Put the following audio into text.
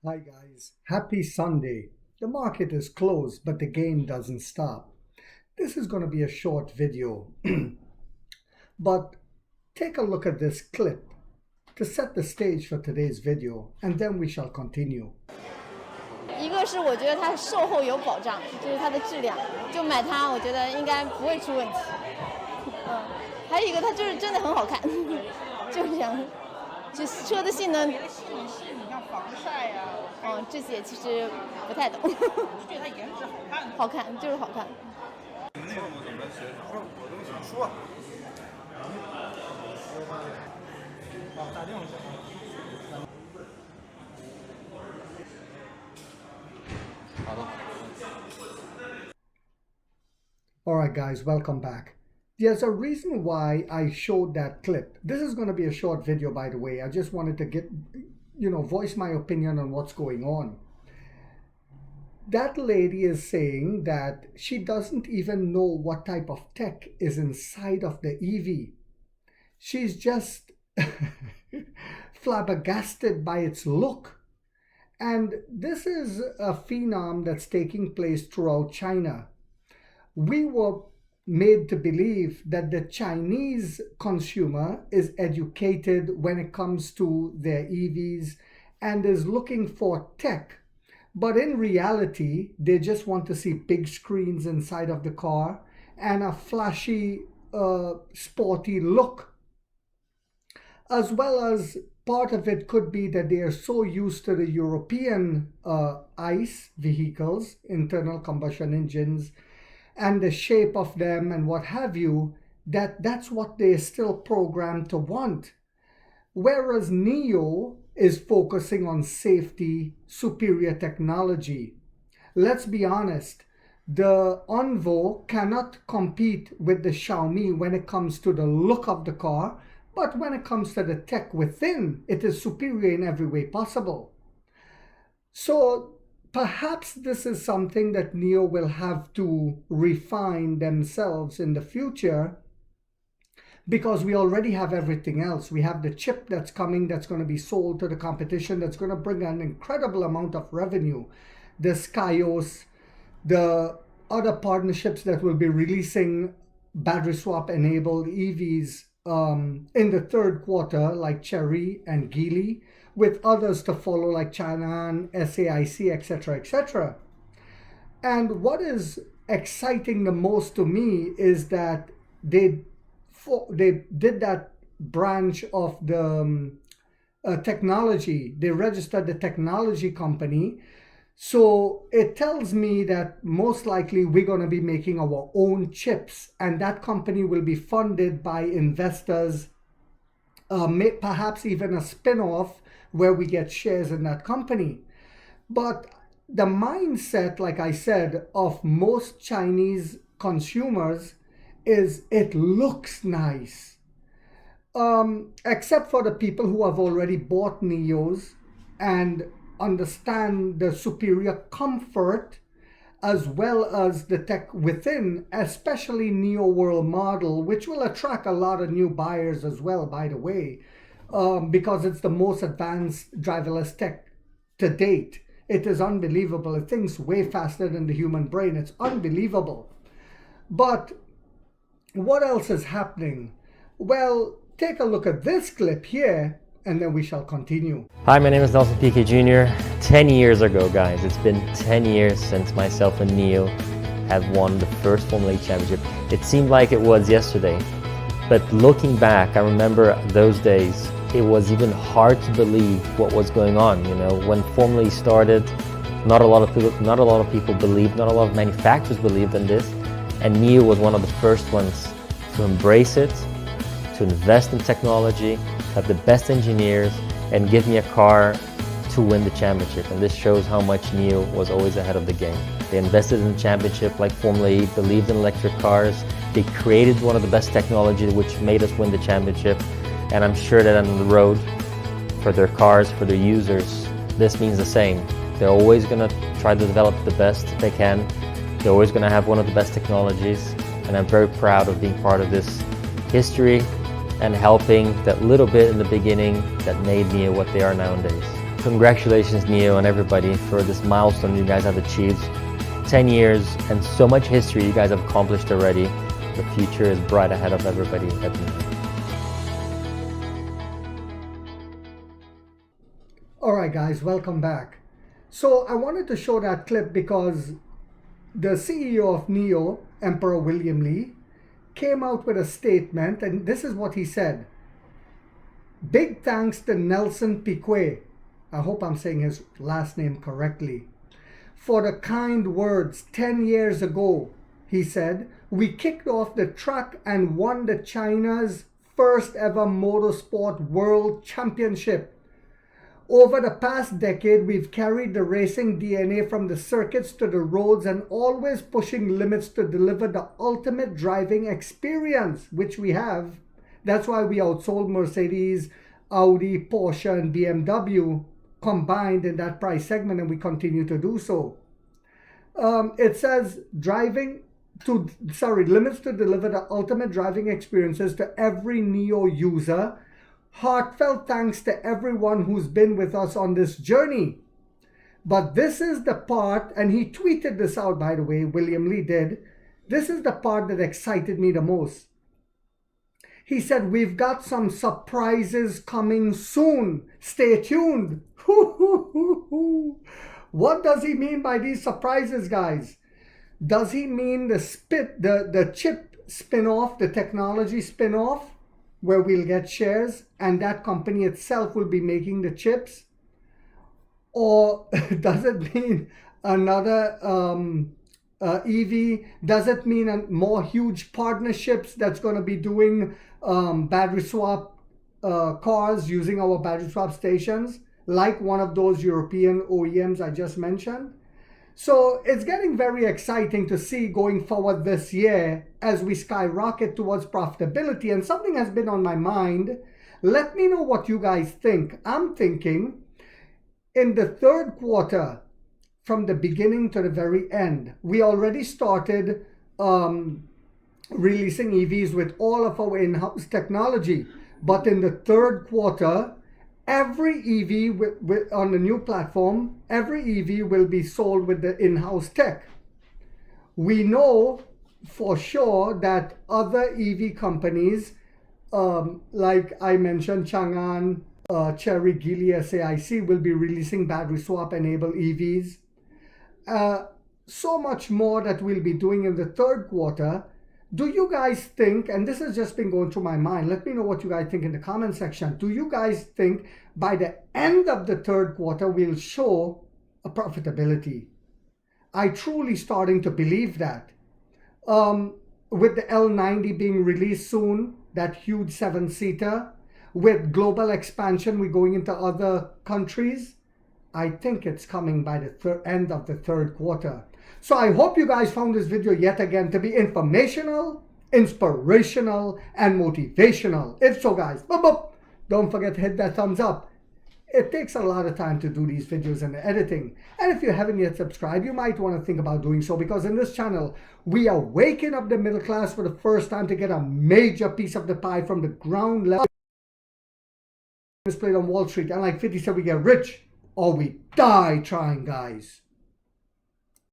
Hi guys, happy Sunday. The market is closed, but the game doesn't stop. This is going to be a short video, but take a look at this clip to set the stage for today's video, and then we shall continue. 一个是我觉得它售后有保障，就是它的质量，就买它我觉得应该不会出问题。还有一个它就是真的很好看，就这样。就车的性能，别的性能是你像防晒呀、这些其实不太懂。觉得它颜值好看。好看就是好看。你们那个怎么协调？我都想说。打电话去。好的。Alright guys, welcome back. There's a reason why I showed that clip. This is going to be a short video, by the way. I just wanted to voice my opinion on what's going on. That lady is saying that she doesn't even know what type of tech is inside of the EV. She's just flabbergasted by its look. And this is a phenom that's taking place throughout China. We were made to believe that the Chinese consumer is educated when it comes to their EVs and is looking for tech. But in reality, they just want to see big screens inside of the car and a flashy, sporty look. As well as part of it could be that they are so used to the European ICE vehicles, internal combustion engines, and the shape of them and what have you, that's what they're still programmed to want. Whereas NIO is focusing on safety, superior technology. Let's be honest, the Envo cannot compete with the Xiaomi when it comes to the look of the car, but when it comes to the tech within, it is superior in every way possible. So perhaps this is something that NIO will have to refine themselves in the future, because we already have everything else. We have the chip that's coming, that's going to be sold to the competition, that's going to bring an incredible amount of revenue. The Skyos, the other partnerships that will be releasing battery swap enabled EVs in the third quarter, like Chery and Geely, with others to follow like China, SAIC, etc., etc. And what is exciting the most to me is that they did that branch of the technology. They registered the technology company. So it tells me that most likely we're going to be making our own chips, and that company will be funded by investors, perhaps even a spin-off where we get shares in that company. But the mindset, like I said, of most Chinese consumers is it looks nice. Except for the people who have already bought NIOs and understand the superior comfort as well as the tech within, especially NIO World model, which will attract a lot of new buyers as well, by the way, because it's the most advanced driverless tech to date. It is unbelievable. It thinks way faster than the human brain. It's unbelievable. But what else is happening? Well, take a look at this clip here, and then we shall continue. Hi, my name is Nelson Piquet Jr. 10 years ago, guys, it's been 10 years since myself and NIO have won the first Formula E championship. It seemed like it was yesterday, but looking back, I remember those days, it was even hard to believe what was going on. You know, when Formula E started, not a lot of people believed, not a lot of manufacturers believed in this, and NIO was one of the first ones to embrace it, to invest in technology, have the best engineers, and give me a car to win the championship. And this shows how much NIO was always ahead of the game. They invested in the championship like Formula E, believed in electric cars. They created one of the best technology which made us win the championship. And I'm sure that on the road, for their cars, for their users, this means the same. They're always going to try to develop the best they can. They're always going to have one of the best technologies. And I'm very proud of being part of this history and helping that little bit in the beginning that made NIO what they are nowadays. Congratulations, Neo, and everybody for this milestone you guys have achieved. 10 years and so much history you guys have accomplished already. The future is bright ahead of everybody at Neo. Alright guys, welcome back. So I wanted to show that clip because the CEO of NEO, Emperor William Lee, came out with a statement, and this is what he said. Big thanks to Nelson Piquet, I hope I'm saying his last name correctly, for the kind words. 10 years ago, he said, we kicked off the track and won the China's first ever motorsport world championship. Over the past decade, we've carried the racing DNA from the circuits to the roads and always pushing limits to deliver the ultimate driving experience, which we have. That's why we outsold Mercedes, Audi, Porsche, and BMW combined in that price segment, and we continue to do so. It says limits to deliver the ultimate driving experiences to every NEO user. Heartfelt thanks to everyone who's been with us on this journey. But this is the part, and he tweeted this out, by the way, William Lee did. This is the part that excited me the most. He said, we've got some surprises coming soon. Stay tuned. What does he mean by these surprises, guys? Does he mean the chip spin-off, the technology spin-off, where we'll get shares and that company itself will be making the chips? Or does it mean another EV? Does it mean more huge partnerships that's going to be doing battery swap cars using our battery swap stations, like one of those European OEMs I just mentioned? So it's getting very exciting to see going forward this year as we skyrocket towards profitability. And something has been on my mind. Let me know what you guys think. I'm thinking in the third quarter, from the beginning to the very end, we already started releasing EVs with all of our in-house technology. But in the third quarter, every EV on the new platform, every EV will be sold with the in-house tech. We know for sure that other EV companies, like I mentioned, Chang'an, Chery, Geely, SAIC, will be releasing battery swap enabled EVs. So much more that we'll be doing in the third quarter. Do you guys think, and this has just been going through my mind, let me know what you guys think in the comment section. Do you guys think by the end of the third quarter we'll show a profitability? I truly starting to believe that. With the L90 being released soon, that huge 7-seater, with global expansion, we're going into other countries. I think it's coming by the end of the third quarter. So I hope you guys found this video yet again to be informational, inspirational, and motivational. If so, guys, don't forget to hit that thumbs up. It takes a lot of time to do these videos and the editing. And if you haven't yet subscribed, you might want to think about doing so, because in this channel, we are waking up the middle class for the first time to get a major piece of the pie from the ground level. Displayed on Wall Street. And like 50 said, we get rich or we die trying, guys.